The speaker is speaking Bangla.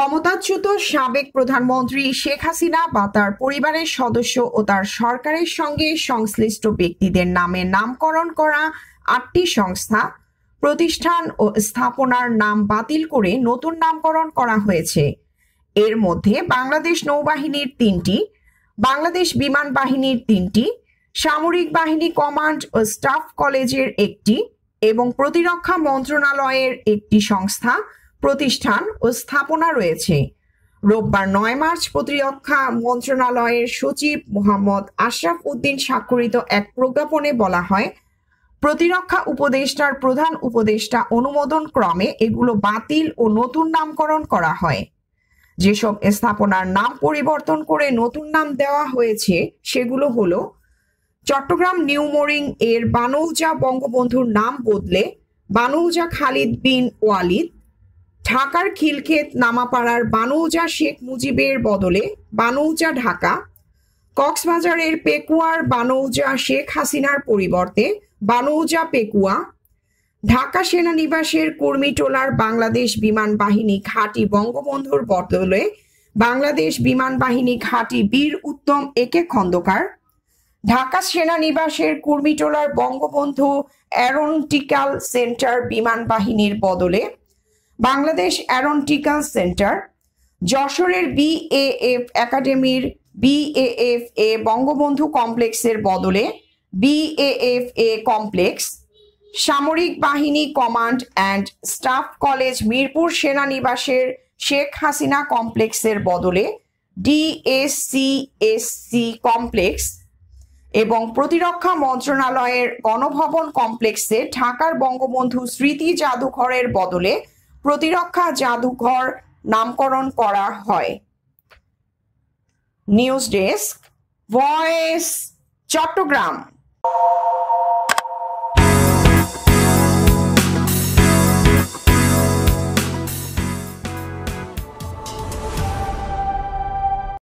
ক্ষমতাচ্যুত সাবেক প্রধানমন্ত্রী শেখ হাসিনা বা তার পরিবারের সদস্য ও তার সরকারের সঙ্গে সংশ্লিষ্ট ব্যক্তিদের নামে নামকরণ করা ৮টি সংস্থা, প্রতিষ্ঠান ও স্থাপনার নাম বাতিল করে নতুন নামকরণ করা হয়েছে। এর মধ্যে বাংলাদেশ নৌবাহিনীর ৩টি, বাংলাদেশ বিমান বাহিনীর ৩টি, সামরিক বাহিনী কমান্ড ও স্টাফ কলেজের ১টি এবং প্রতিরক্ষা মন্ত্রণালয়ের ১টি সংস্থা, প্রতিষ্ঠান ও স্থাপনা রয়েছে। রোববার ৯ মার্চ প্রতিরক্ষা মন্ত্রণালয়ের সচিব মোহাম্মদ আশরাফ উদ্দিন স্বাক্ষরিত এক প্রজ্ঞাপনে বলা হয়, প্রতিরক্ষা উপদেষ্টার প্রধান উপদেষ্টা অনুমোদন ক্রমে এগুলো বাতিল ও নতুন নামকরণ করা হয়। যেসব স্থাপনার নাম পরিবর্তন করে নতুন নাম দেওয়া হয়েছে সেগুলো হলো চট্টগ্রাম নিউ মোরিং এর বানৌজা বঙ্গবন্ধুর নাম বদলে বানৌজা খালিদ বিন ওয়ালিদ, ঢাকার খিলক্ষেত নামাপাড়ার বানৌজা শেখ মুজিবের বদলে বানৌজা ঢাকা, কক্সবাজারের পেকুয়ার বানৌজা শেখ হাসিনার পরিবর্তে বানৌজা পেকুয়া, ঢাকা সেনানিবাসের কুর্মিটোলার বাংলাদেশ বিমান বাহিনী ঘাঁটি বঙ্গবন্ধুর বদলে বাংলাদেশ বিমান বাহিনী ঘাঁটি বীর উত্তম একে খন্দকার, ঢাকা সেনানিবাসের কুর্মিটোলার বঙ্গবন্ধু অ্যারোনটিক্যাল সেন্টার বিমান বাহিনীর বদলে বাংলাদেশ অ্যারোনটিক্যাল সেন্টার, যশোরের বিএএফ একাডেমির বিএএফ এ বঙ্গবন্ধু কমপ্লেক্সের বদলে বিএএফ এ কমপ্লেক্স, সামরিক বাহিনী command and staff college Mirpur সেনানিবাসের শেখ হাসিনা কমপ্লেক্সের বদলে ডিএসসিএসসি কমপ্লেক্স এবং প্রতিরক্ষা মন্ত্রণালয়ের গণভবন কমপ্লেক্সে ঢাকার বঙ্গবন্ধু স্মৃতি জাদুঘরের বদলে প্রতিরক্ষা জাদুঘর নামকরণ করা হয়। News desk, voice, Chittagong.